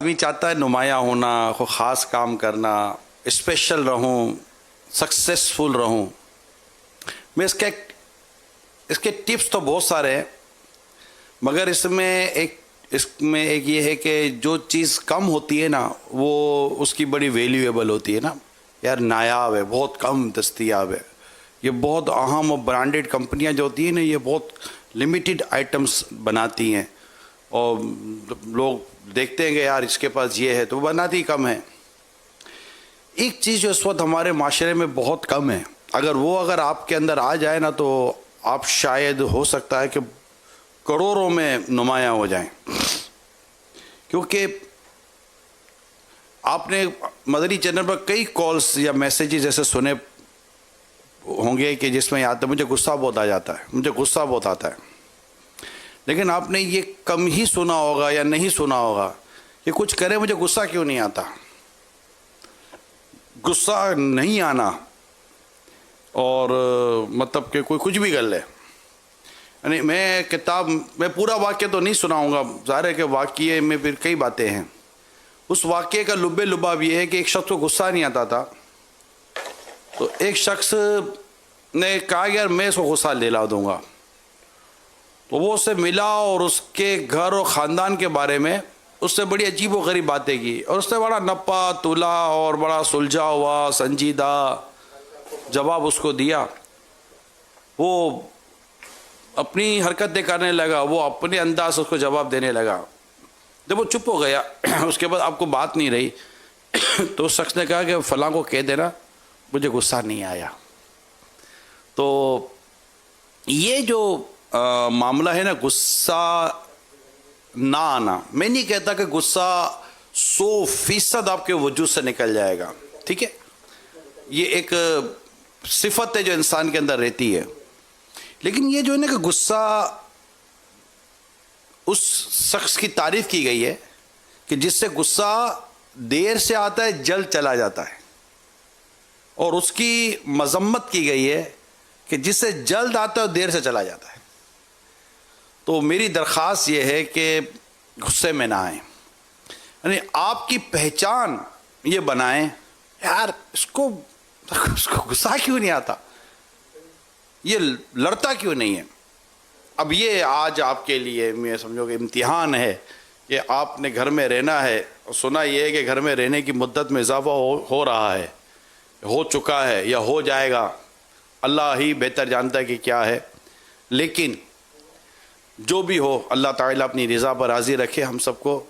آدمی چاہتا ہے نمایاں ہونا، کوئی خاص کام کرنا، اسپیشل رہوں، سکسیسفل رہوں. میں اس کے ٹپس تو بہت سارے ہیں، مگر اس میں ایک یہ ہے کہ جو چیز کم ہوتی ہے نا وہ اس کی بڑی ویلیویبل ہوتی ہے نا. یار نایاب ہے، بہت کم دستیاب ہے. یہ بہت اہم اور برانڈڈ کمپنیاں جو ہوتی ہیں نا، یہ بہت لمیٹڈ آئٹمس بناتی ہیں اور لوگ دیکھتے ہیں کہ یار اس کے پاس یہ ہے تو وہ بناتی کم ہے. ایک چیز جو اس وقت ہمارے معاشرے میں بہت کم ہے، اگر آپ کے اندر آ جائے نا تو آپ شاید ہو سکتا ہے کہ کروڑوں میں نمایاں ہو جائیں. کیونکہ آپ نے مدنی چینل پر کئی کالز یا میسیجز ایسے سنے ہوں گے کہ جس میں آتا ہے مجھے غصہ بہت آتا ہے. لیکن آپ نے یہ کم ہی سنا ہوگا یا نہیں سنا ہوگا کہ کچھ کرے مجھے غصہ کیوں نہیں آتا. غصہ نہیں آنا اور مطلب کہ کوئی کچھ بھی کر لے. یعنی میں پورا واقعہ تو نہیں سناؤں گا، ظاہر ہے کہ واقعے میں پھر کئی باتیں ہیں. اس واقعے کا لب لباب یہ ہے کہ ایک شخص کو غصہ نہیں آتا تھا، تو ایک شخص نے کہا یار میں اس کو غصہ دلا دوں گا. تو وہ اس سے ملا اور اس کے گھر اور خاندان کے بارے میں اس سے بڑی عجیب و غریب باتیں کی، اور اس نے بڑا نپا تولا اور بڑا سلجھا ہوا سنجیدہ جواب اس کو دیا. وہ اپنی حرکتیں کرنے لگا، وہ اپنے انداز اس کو جواب دینے لگا. جب وہ چپ ہو گیا اس کے بعد آپ کو بات نہیں رہی تو اس شخص نے کہا کہ فلاں کو کہہ دینا مجھے غصہ نہیں آیا. تو یہ جو معاملہ ہے نا غصہ نہ آنا، میں نہیں کہتا کہ غصہ 100% آپ کے وجود سے نکل جائے گا، ٹھیک ہے، یہ ایک صفت ہے جو انسان کے اندر رہتی ہے. لیکن یہ جو ہے نا کہ غصہ اس شخص کی تعریف کی گئی ہے کہ جس سے غصہ دیر سے آتا ہے جلد چلا جاتا ہے، اور اس کی مذمت کی گئی ہے کہ جس سے جلد آتا ہے اور دیر سے چلا جاتا ہے. تو میری درخواست یہ ہے کہ غصے میں نہ آئیں. یعنی آپ کی پہچان یہ بنائیں یار اس کو غصہ کیوں نہیں آتا، یہ لڑتا کیوں نہیں ہے. اب یہ آج آپ کے لیے میں سمجھو کہ امتحان ہے کہ آپ نے گھر میں رہنا ہے، اور سنا یہ ہے کہ گھر میں رہنے کی مدت میں اضافہ ہو رہا ہے، ہو چکا ہے یا ہو جائے گا، اللہ ہی بہتر جانتا ہے کہ کیا ہے. لیکن جو بھی ہو اللہ تعالیٰ اپنی رضا پر راضی رکھے ہم سب کو.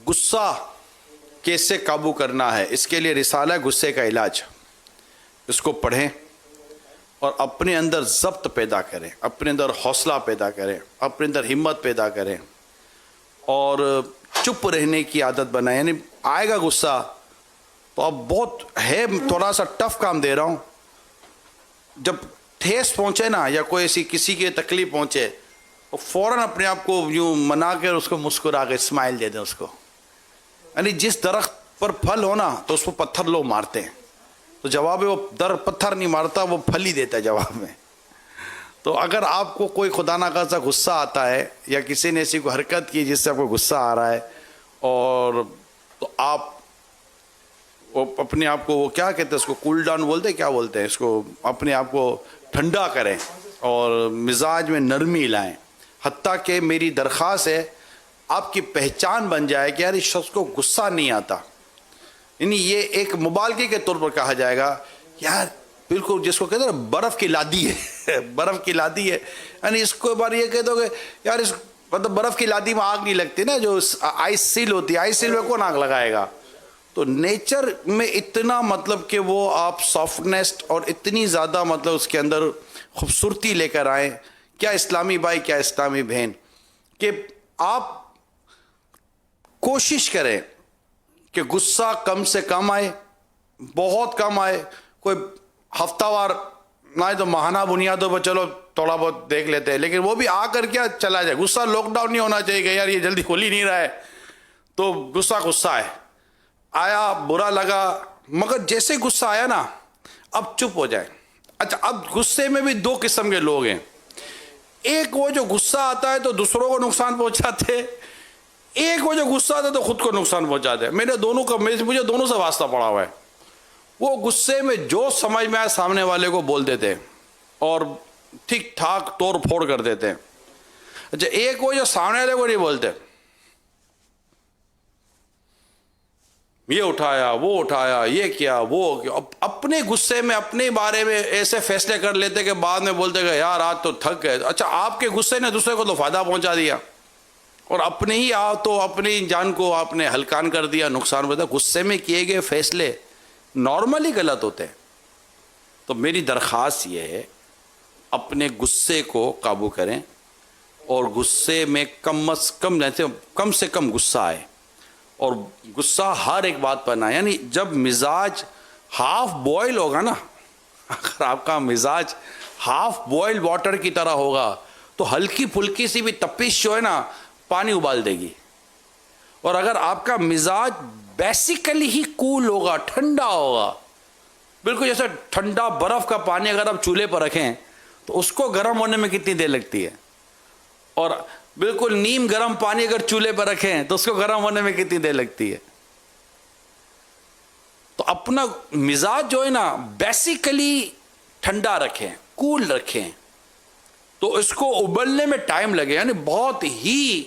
غصہ کیسے قابو کرنا ہے، اس کے لیے رسالہ غصے کا علاج، اس کو پڑھیں اور اپنے اندر ضبط پیدا کریں، اپنے اندر حوصلہ پیدا کریں، اپنے اندر ہمت پیدا کریں اور چپ رہنے کی عادت بنائیں. یعنی آئے گا غصہ تو اب بہت ہے تھوڑا سا ٹف کام دے رہا ہوں، جب ٹھیس پہنچے نا یا کوئی ایسی کسی کی تکلیف پہنچے تو فوراً اپنے آپ کو یوں منا کر اس کو مسکرا کے اسمائل دے دیں اس کو. یعنی جس درخت پر پھل ہونا تو اس کو پتھر لوگ مارتے ہیں، تو جواب ہے وہ پتھر نہیں مارتا، وہ پھل ہی دیتا ہے جواب میں. تو اگر آپ کو کوئی خدا نہ خواستہ غصہ آتا ہے یا کسی نے ایسی کوئی حرکت کی جس سے آپ کو غصہ آ رہا ہے، اور تو آپ اپنے آپ کو وہ کیا کہتے ہیں اس کو کول ڈاؤن بولتے ہیں اس کو، اپنے آپ کو ٹھنڈا کریں اور مزاج میں نرمی لائیں. حتیٰ کہ میری درخواست ہے آپ کی پہچان بن جائے کہ یار اس شخص کو غصہ نہیں آتا. یعنی یہ ایک مبالغے کے طور پر کہا جائے گا یار بالکل جس کو کہتے ہیں نا برف کی لادی ہے برف کی لادی ہے. یعنی اس کو بار یہ کہہ دو کہ یار اس مطلب برف کی لادی میں آگ نہیں لگتی نا، جو آئس سیل ہوتی ہے، آئس سیل میں کون آگ لگائے گا. تو نیچر میں اتنا مطلب کہ وہ آپ سافٹنیس اور اتنی زیادہ مطلب اس کے اندر خوبصورتی لے کر آئیں. کیا اسلامی بھائی کیا اسلامی بہن کہ آپ کوشش کریں کہ غصہ کم سے کم آئے، بہت کم آئے. کوئی ہفتہ وار نہ تو ماہانہ بنیادوں پر چلو تھوڑا بہت دیکھ لیتے ہیں، لیکن وہ بھی آ کر کیا چلا جائے. غصہ لاک ڈاؤن نہیں ہونا چاہیے کہ یار یہ جلدی کھل ہی نہیں رہا ہے تو غصہ ہے، آیا برا لگا، مگر جیسے غصہ آیا نا اب چپ ہو جائے. اچھا اب غصے میں بھی دو قسم کے لوگ ہیں، ایک وہ جو غصہ آتا ہے تو دوسروں کو نقصان پہنچاتے، ایک وہ جو غصہ آتا ہے تو خود کو نقصان پہنچا دے. مجھے دونوں سے واسطہ پڑا ہوا ہے. وہ غصے میں جو سمجھ میں آئے سامنے والے کو بول دیتے اور ٹھیک ٹھاک توڑ پھوڑ کر دیتے. اچھا ایک وہ جو سامنے والے کو نہیں بولتے, یہ اٹھایا وہ اٹھایا یہ کیا وہ کیا, اپنے غصے میں اپنے بارے میں ایسے فیصلے کر لیتے کہ بعد میں بولتے کہ یار آج تو تھک گئے. اچھا آپ کے غصے نے دوسرے کو تو فائدہ پہنچا دیا اور اپنے ہی تو اپنی جان کو آپ نے ہلکان کر دیا, نقصان پہنچا. غصے میں کیے گئے فیصلے نارملی غلط ہوتے ہیں. تو میری درخواست یہ ہے اپنے غصے کو قابو کریں اور غصے میں کم سے کم غصہ آئے اور غصہ ہر ایک بات پر نہ. یعنی جب مزاج ہاف بوائل ہوگا نا, اگر آپ کا مزاج ہاف بوائل واٹر کی طرح ہوگا تو ہلکی پھلکی سی بھی تپش جو ہے نا پانی ابال دے گی. اور اگر آپ کا مزاج بیسیکلی ہی کول ہوگا, ٹھنڈا ہوگا, بالکل جیسے ٹھنڈا برف کا پانی اگر آپ چولہے پر رکھیں تو اس کو گرم ہونے میں کتنی دیر لگتی ہے, اور بالکل نیم گرم پانی اگر چولہے پر رکھیں تو اس کو گرم ہونے میں کتنی دیر لگتی ہے. تو اپنا مزاج جو ہے نا بیسیکلی ٹھنڈا رکھیں, کول رکھیں, تو اس کو ابلنے میں ٹائم لگے. یعنی بہت ہی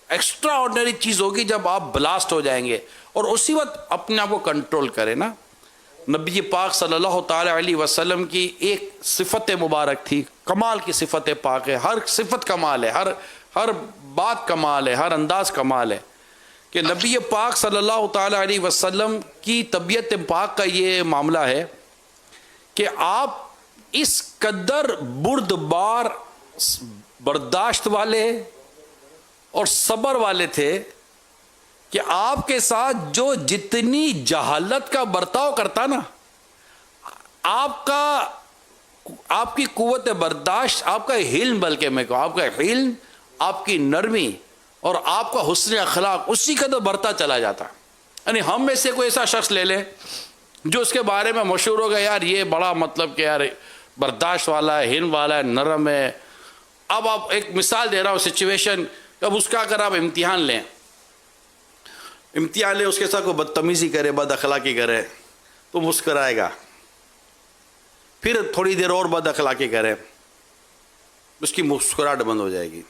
ایکسٹرا آرڈنری چیز ہوگی جب آپ بلاسٹ ہو جائیں گے, اور اسی وقت اپنے آپ کو کنٹرول کریں نا. نبی پاک صلی اللہ تعالی علیہ وسلم کی ایک صفت مبارک تھی, کمال کی صفت پاک ہے, ہر صفت کمال ہے, ہر بات کمال ہے, ہر انداز کمال ہے, کہ نبی پاک صلی اللہ تعالی علیہ وسلم کی طبیعت پاک کا یہ معاملہ ہے کہ آپ اس قدر بردبار برداشت والے اور صبر والے تھے کہ آپ کے ساتھ جو جتنی جہالت کا برتاؤ کرتا نا, آپ کی قوت برداشت, آپ کا حلم, بلکہ میں کہوں آپ کا حلم, آپ کی نرمی اور آپ کا حسن اخلاق اسی قدر بڑھتا چلا جاتا. یعنی ہم میں سے کوئی ایسا شخص لے لیں جو اس کے بارے میں مشہور ہوگا یار یہ بڑا مطلب کہ یار برداشت والا ہے, حلم والا ہے, نرم ہے. اب آپ ایک مثال دے رہا ہوں سچویشن, اب اس کا اگر آپ امتحان لیں, اس کے ساتھ کوئی بدتمیزی کرے, بد اخلاقی کرے تو مسکرائے گا, پھر تھوڑی دیر اور بد اخلاقی کرے اس کی مسکراہٹ بند ہو جائے گی,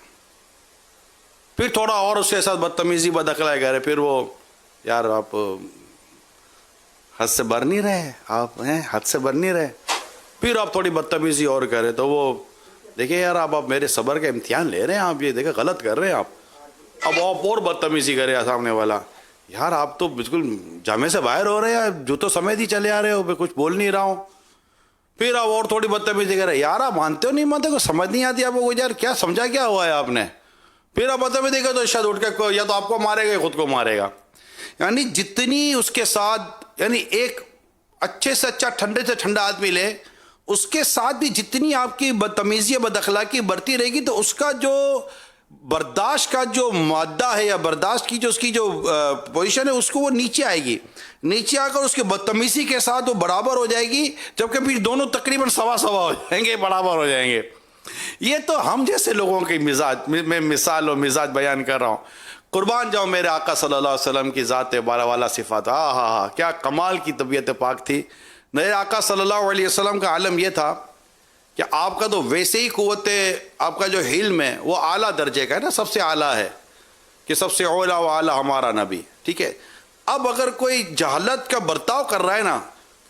پھر تھوڑا اور اس کے ساتھ بدتمیزی بد اخلاقی کرے, پھر وہ یار آپ حد سے بر نہیں رہے, آپ ہیں حد سے بر نہیں رہے, پھر آپ تھوڑی بدتمیزی اور کرے تو وہ دیکھیں یار آپ میرے صبر کا امتحان لے رہے ہیں, آپ یہ دیکھیں غلط کر رہے ہیں آپ. اب آپ اور بدتمیزی کرے سامنے والا, یار آپ تو بالکل جامے سے باہر ہو رہے ہیں, جو تو سمیت ہی چلے آ رہے ہو, میں کچھ بول نہیں رہا ہوں. پھر آپ اور تھوڑی بدتمیزی کرے, یار آپ مانتے ہو نہیں مانتے, کو سمجھ نہیں آتی آپ کو, یار کیا سمجھا کیا ہوا ہے آپ نے. پھر آپ بدتمیزی کرے تو شاید اٹھ کے یا تو آپ کو مارے گا یا خود کو مارے گا. یعنی جتنی اس کے ساتھ, یعنی ایک اچھے سے اچھا ٹھنڈے سے ٹھنڈا آدمی لے, اس کے ساتھ بھی جتنی آپ کی بدتمیزی بد اخلاقی بڑھتی رہے گی تو اس کا جو برداشت کا جو مادہ ہے یا برداشت کی جو اس کی جو پوزیشن ہے اس کو وہ نیچے آئے گی, نیچے آ کر اس کے بدتمیزی کے ساتھ وہ برابر ہو جائے گی, جبکہ پھر دونوں تقریباً سوا ہو جائیں گے, برابر ہو جائیں گے. یہ تو ہم جیسے لوگوں کی مزاج, میں مثال اور مزاج بیان کر رہا ہوں. قربان جاؤں میرے آقا صلی اللہ علیہ وسلم کی ذات بارہ والا صفات, کیا کمال کی طبیعت پاک تھی. میرے آقا صلی اللہ علیہ وسلم کا عالم یہ تھا کہ آپ کا تو ویسے ہی قوت, آپ کا جو حلم ہے وہ اعلیٰ درجے کا ہے نا, سب سے اعلیٰ ہے, کہ سب سے اولا و اعلیٰ ہمارا نبی, ٹھیک ہے. اب اگر کوئی جہالت کا برتاؤ کر رہا ہے نا,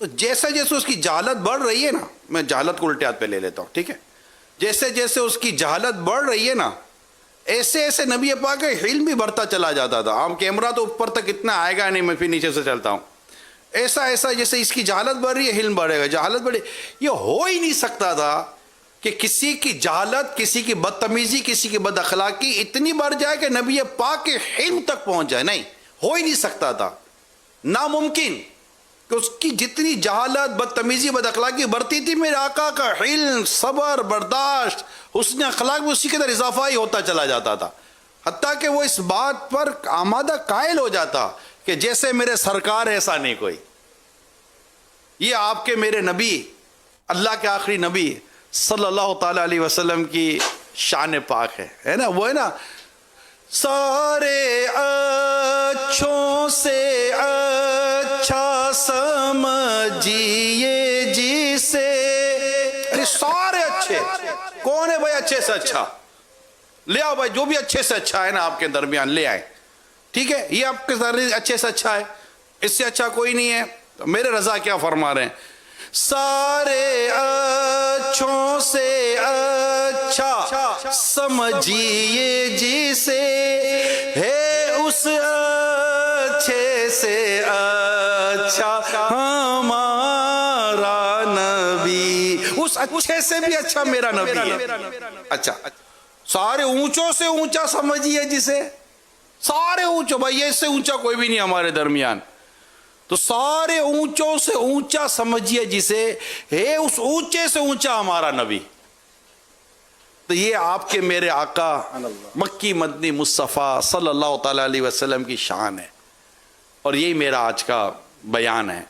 تو جیسے جیسے اس کی جہالت بڑھ رہی ہے نا, میں جہالت کو الٹے ہاتھ پہ لے لیتا ہوں, ٹھیک ہے, جیسے جیسے اس کی جہالت بڑھ رہی ہے نا, ایسے ایسے نبی پاک کا حلم بھی بڑھتا چلا جاتا تھا. عام کیمرہ تو اوپر تک اتنا آئے گا نہیں, میں پھر نیچے سے چلتا ہوں, ایسا ایسا جیسے اس کی جہالت بڑھ رہی ہے حلم بڑھے گا, جہالت بڑھے. یہ ہو ہی نہیں سکتا تھا کہ کسی کی جہالت, کسی کی بدتمیزی, کسی کی بد اخلاقی اتنی بڑھ جائے کہ نبی پاک کے حلم تک پہنچ جائے. نہیں, ہو ہی نہیں سکتا تھا, ناممکن. کہ اس کی جتنی جہالت, بدتمیزی, بد اخلاقی بڑھتی تھی, میرے آقا کا حلم, صبر, برداشت, حسن اخلاق بھی اسی کے در اضافہ ہی ہوتا چلا جاتا تھا, حتیٰ کہ وہ اس بات پر آمادہ قائل ہو جاتا کہ جیسے میرے سرکار ایسا نہیں کوئی. یہ آپ کے میرے نبی, اللہ کے آخری نبی صلی اللہ تعالی علیہ وسلم کی شان پاک ہے نا. وہ ہے نا سارے اچھوں سے اچھا سمجھیے جسے. ارے سارے اچھے کون ہے بھائی؟ اچھے سے اچھا لے آؤ بھائی، جو بھی اچھے سے اچھا ہے نا آپ کے درمیان لے آئے. ٹھیک ہے، یہ آپ کے درمیان اچھے سے اچھا ہے، اس سے اچھا کوئی نہیں ہے. میرے رضا کیا فرما رہے ہیں؟ سارے اچھوں سے اچھا سمجھیے جسے ہے اس اچھے سے اچھا ہمارا نبی. اس اچھے سے بھی اچھا میرا نبی ہے. اچھا، سارے اونچوں سے اونچا سمجھیے جسے. سارے اونچوں بھائی، اس سے اونچا کوئی بھی نہیں ہمارے درمیان. تو سارے اونچوں سے اونچا سمجھیے جسے ہے اس اونچے سے اونچا ہمارا نبی. تو یہ آپ کے میرے آقا مکی مدنی مصطفیٰ صلی اللہ تعالی علیہ وسلم کی شان ہے. اور یہی میرا آج کا بیان ہے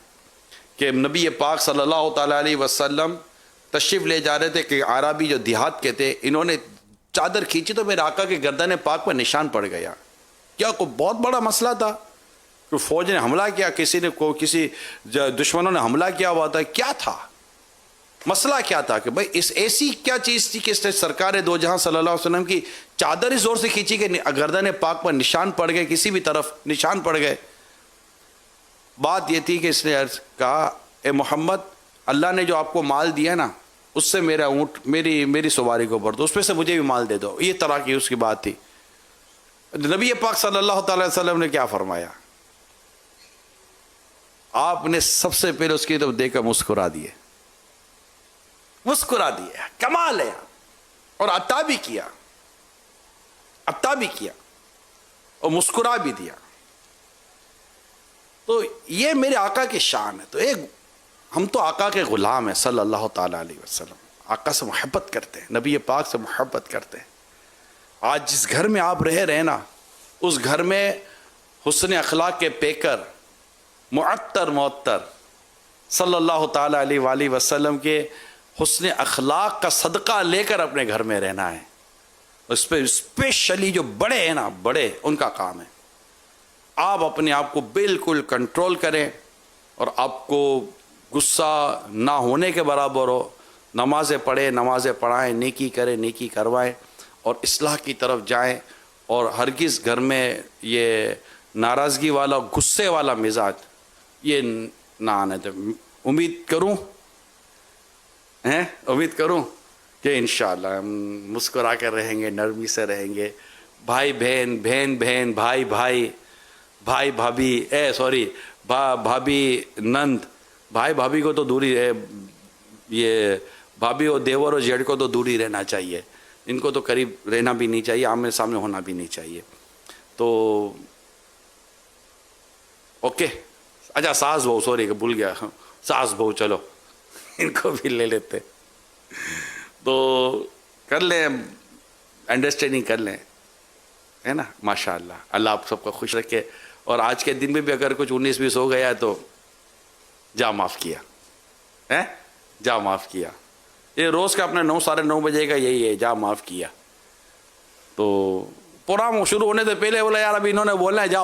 کہ نبی پاک صلی اللہ تعالی علیہ وسلم تشریف لے جا رہے تھے کہ عربی جو دیہات کے تھے، انہوں نے چادر کھینچی تو میرے آقا کے گردن پاک پر نشان پڑ گیا. کیا کوئی بہت بڑا مسئلہ تھا؟ کوئی فوج نے حملہ کیا، کسی دشمنوں نے حملہ کیا ہوا تھا؟ کیا تھا مسئلہ؟ کیا تھا کہ بھئی اس ایسی کیا چیز تھی کہ اس نے سرکار دو جہاں صلی اللہ علیہ وسلم کی چادر اس زور سے کھینچی کہ گردن پاک پر نشان پڑ گئے، کسی بھی طرف نشان پڑ گئے. بات یہ تھی کہ اس نے عرض کہا، اے محمد، اللہ نے جو آپ کو مال دیا نا، اس سے میرا اونٹ میری سواری کو بھر دو، اس میں سے مجھے بھی مال دے دو. یہ طرح کی اس کی بات تھی. نبی پاک صلی اللہ تعالی وسلم نے کیا فرمایا؟ آپ نے سب سے پہلے اس کی طرف دیکھ کر مسکرا دیے. کمال ہے. اور عطا بھی کیا اور مسکرا بھی دیا. تو یہ میرے آقا کی شان ہے. تو ہم تو آقا کے غلام ہیں صلی اللہ تعالی علیہ وسلم. آقا سے محبت کرتے ہیں، نبی پاک سے محبت کرتے ہیں. آج جس گھر میں آپ رہ رہے ہیں نا، اس گھر میں حسن اخلاق کے پیکر معطر صلی اللہ تعالی علیہ وآلہ وسلم کے حسن اخلاق کا صدقہ لے کر اپنے گھر میں رہنا ہے. اس پہ اسپیشلی جو بڑے ہیں نا، بڑے، ان کا کام ہے. آپ اپنے آپ کو بالکل کنٹرول کریں اور آپ کو غصہ نہ ہونے کے برابر ہو. نمازیں پڑھیں، نمازیں پڑھائیں، نیکی کریں، نیکی کروائیں اور اصلاح کی طرف جائیں. اور ہرگز گھر میں یہ ناراضگی والا، غصے والا مزاج یہ نہ آنے دیں. امید کروں کہ انشاءاللہ ہم مسکرا کر رہیں گے، نرمی سے رہیں گے. بھائی بہن، بہن بہن، بھائی بھائی، بھائی بھابھی، بھابھی نند، بھائی بھابھی کو تو دوری ہے، یہ بھابھی اور دیور اور جیڑ کو تو دوری رہنا چاہیے. ان کو تو قریب رہنا بھی نہیں چاہیے، آمنے سامنے ہونا بھی نہیں چاہیے. تو اوکے. اچھا، ساس بہو، سوری کہ بھول گیا، ساس بہو، چلو ان کو بھی لے لیتے. تو کر لیں، انڈرسٹینڈنگ کر لیں، ہے نا. ماشاءاللہ، اللہ آپ سب کو خوش رکھے. اور آج کے دن میں بھی اگر کچھ 19-20 ہو گیا ہے تو جا معاف کیا، جا معاف کیا. یہ روز کا اپنا 9 ساڑھے 9 بجے کا یہی ہے، جا معاف کیا. تو پروگرام شروع ہونے سے پہلے بولا یار ابھی انہوں نے بولنا ہے، جا